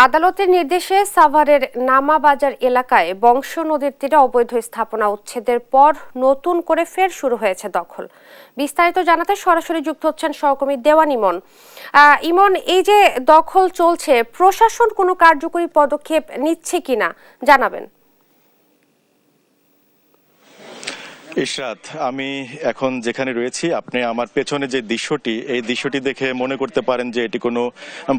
আদালতের নির্দেশে সাভারের নামাবাজার এলাকায় বংশ নদীর তীরে অবৈধ স্থাপনা উচ্ছেদের পর নতুন করে ফের শুরু হয়েছে দখল। বিস্তারিত জানাতে সরাসরি যুক্ত হচ্ছেন সহকর্মী দেওয়ান ইমন। ইমন, এই যে দখল চলছে, প্রশাসন কোনো কার্যকরী পদক্ষেপ নিচ্ছে কিনা জানাবেন। ইশরাত, আমি এখন যেখানে রয়েছি, আপনি আমার পেছনে যে দৃশ্যটি, এই দৃশ্যটি দেখে মনে করতে পারেন যে এটি কোনো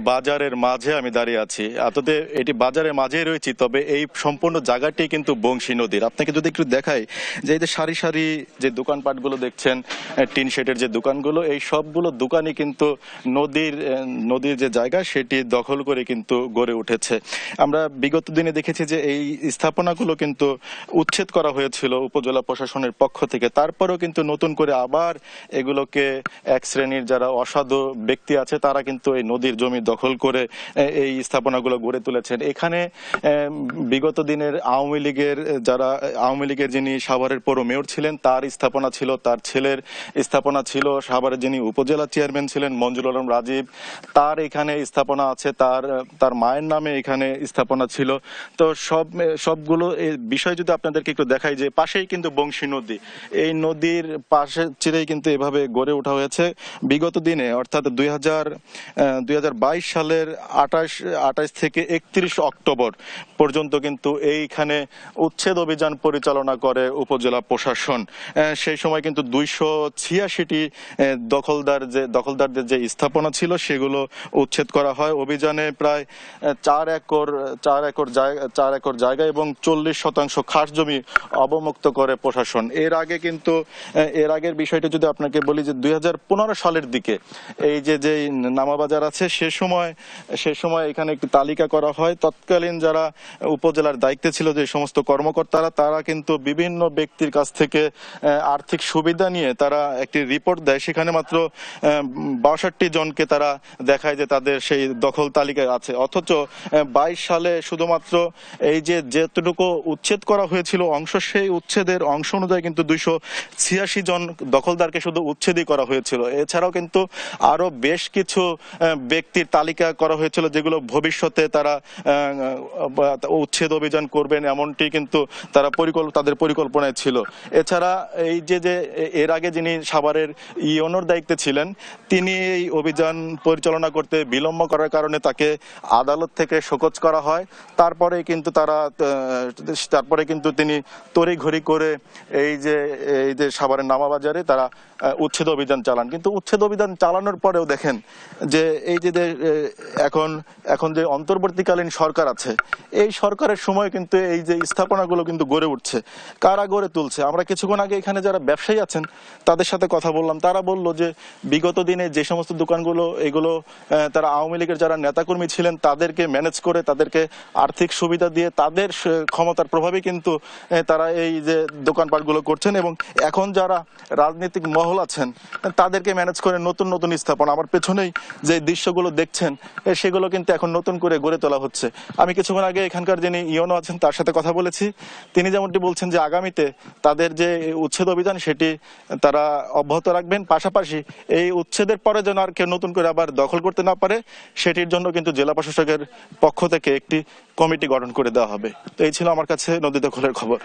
বাজারের মাঝে আমি দাঁড়িয়ে আছি। আদতে এটি বাজারের মাঝেই রয়েছি, তবে এই সম্পূর্ণ জায়গাটি কিন্তু বংশী নদীর। আপনাকে যদি একটু দেখাই যে এই যে সারি সারি যে দোকানপাটগুলো দেখছেন, টিন শেডের যে দোকানগুলো, এই সবগুলো দোকানই কিন্তু নদীর যে জায়গা সেটি দখল করে কিন্তু গড়ে উঠেছে। আমরা বিগত দিনে দেখেছি যে এই স্থাপনাগুলো কিন্তু উচ্ছেদ করা হয়েছিল উপজেলা প্রশাসনের পক্ষ থেকে, তারপরেও কিন্তু নতুন করে আবার এগুলোকে এক শ্রেণীর যারা অসাধু ব্যক্তি আছে তারা কিন্তু এই নদীর জমি দখল করে এই স্থাপনাগুলো গড়ে তুলেছেন। এখানে বিগত দিনের আওয়ামী লীগের যিনি সাভারের পৌর মেয়র ছিলেন তার স্থাপনা ছিল, তার ছেলের স্থাপনা ছিল, সাভারের যিনি উপজেলা চেয়ারম্যান ছিলেন মঞ্জুর আলম রাজীব, তার এখানে স্থাপনা আছে, তার মায়ের নামে এখানে স্থাপনা ছিল। তো সবগুলো বিষয় যদি আপনাদেরকে একটু দেখাই, যে পাশেই কিন্তু বংশী নদী, এই নদীর পাশে চিরেই কিন্তু এভাবে গড়ে ওঠা হয়েছে। বিগত দিনে অর্থাৎ 2022 সালের 28 থেকে 31 অক্টোবর পর্যন্ত কিন্তু এইখানে উচ্ছেদ অভিযান পরিচালনা করে উপজেলা প্রশাসন। সেই সময় কিন্তু 286টি দখলদারদের যে স্থাপনা ছিল সেগুলো উচ্ছেদ করা হয়। অভিযানে প্রায় 4 একর জায়গা এবং 40% খাস জমি অবমুক্ত করে প্রশাসন। এর আগের বিষয়টা যদি আপনাকে বলি, যে 2015 সালের দিকে এই যে নামাবাজার আছে, সে সময় এখানে একটি তালিকা করা হয়। তৎকালীন যারা উপজেলার দায়িত্বে ছিল, যে সমস্ত কর্মকর্তারা, তারা কিন্তু বিভিন্ন ব্যক্তির কাছ থেকে আর্থিক সুবিধা নিয়ে তারা একটি রিপোর্ট দেয়। সেখানে মাত্র 62 জনকে তারা দেখায় যে তাদের সেই দখল তালিকায় আছে, অথচ 22 সালে শুধুমাত্র এই যে যেটুকু উচ্ছেদ করা হয়েছিল অংশ, সেই উচ্ছেদের অংশ অনুযায়ী কিন্তু 286 জন দখলদারকে শুধু উচ্ছেদই করা হয়েছিল। এছাড়াও কিন্তু আরো বেশ কিছু ব্যক্তির তালিকা করা হয়েছিল যেগুলো ভবিষ্যতে তারা উচ্ছেদ অভিযান করবেন, এমনটি কিন্তু তাদের পরিকল্পনায় ছিল। এছাড়া এই যে এর আগে যিনি সাভারের ইওনোর দায়িত্বে ছিলেন, তিনি এই অভিযান পরিচালনা করতে বিলম্ব করার কারণে তাকে আদালত থেকে শোকজ করা হয়। তারপরে কিন্তু তিনি তড়িঘড়ি করে এই যে সাভারের নামাবাজারে তারা উচ্ছেদ অভিযান চালান। কিন্তু উচ্ছেদ অভিযান চালানোর পরেও দেখেন যে এই যে এখন যে অন্তর্বর্তীকালীন সরকার আছে, এই সরকারের সময় কিন্তু এই যে স্থাপনাগুলো কিন্তু গড়ে উঠছে। কারা গড়ে তুলছে? আমরা কিছুক্ষণ আগে এখানে যারা ব্যবসায়ী আছেন তাদের সাথে কথা বললাম, তারা বলল যে বিগত দিনে যে সমস্ত দোকানগুলো, এগুলো তারা আওয়ামী লীগের যারা নেতাকর্মী ছিলেন তাদেরকে ম্যানেজ করে, তাদেরকে আর্থিক সুবিধা দিয়ে, তাদের ক্ষমতার প্রভাবে কিন্তু তারা এই যে দোকানপাটগুলো করছেন, এবং এখন যারা রাজনৈতিক মহল আছেন তাদেরকে ম্যানেজ করে নতুন নতুন স্থাপনা, আমার পেছনেই যে দৃশ্যগুলো দেখছেন, সেগুলো কিন্তু এখন নতুন করে গড়ে তোলা হচ্ছে। আমি কিছুক্ষণ আগে এখানকার যিনি ইওনো আছেন তার সাথে কথা বলেছি। তিনি যেমনটি বলছেন যে আগামীতে তাদের যে উচ্ছেদ অভিযান সেটি তারা অব্যাহত রাখবেন, পাশাপাশি এই উচ্ছেদের পরে যেন আর কেউ নতুন করে আবার দখল করতে না পারে, সেটির জন্য কিন্তু জেলা প্রশাসকের পক্ষ থেকে একটি কমিটি গঠন করে দেওয়া হবে। তো এই ছিল আমার কাছে নদী দখলের খবর।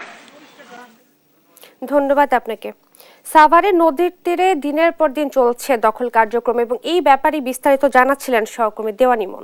ধন্যবাদ আপনাকে। সাভারে নদীর তীরে দিনের পর দিন চলছে দখল কার্যক্রম এবং এই ব্যাপারে বিস্তারিত জানাচ্ছিলেন সহকর্মী দেওয়ান ইমন।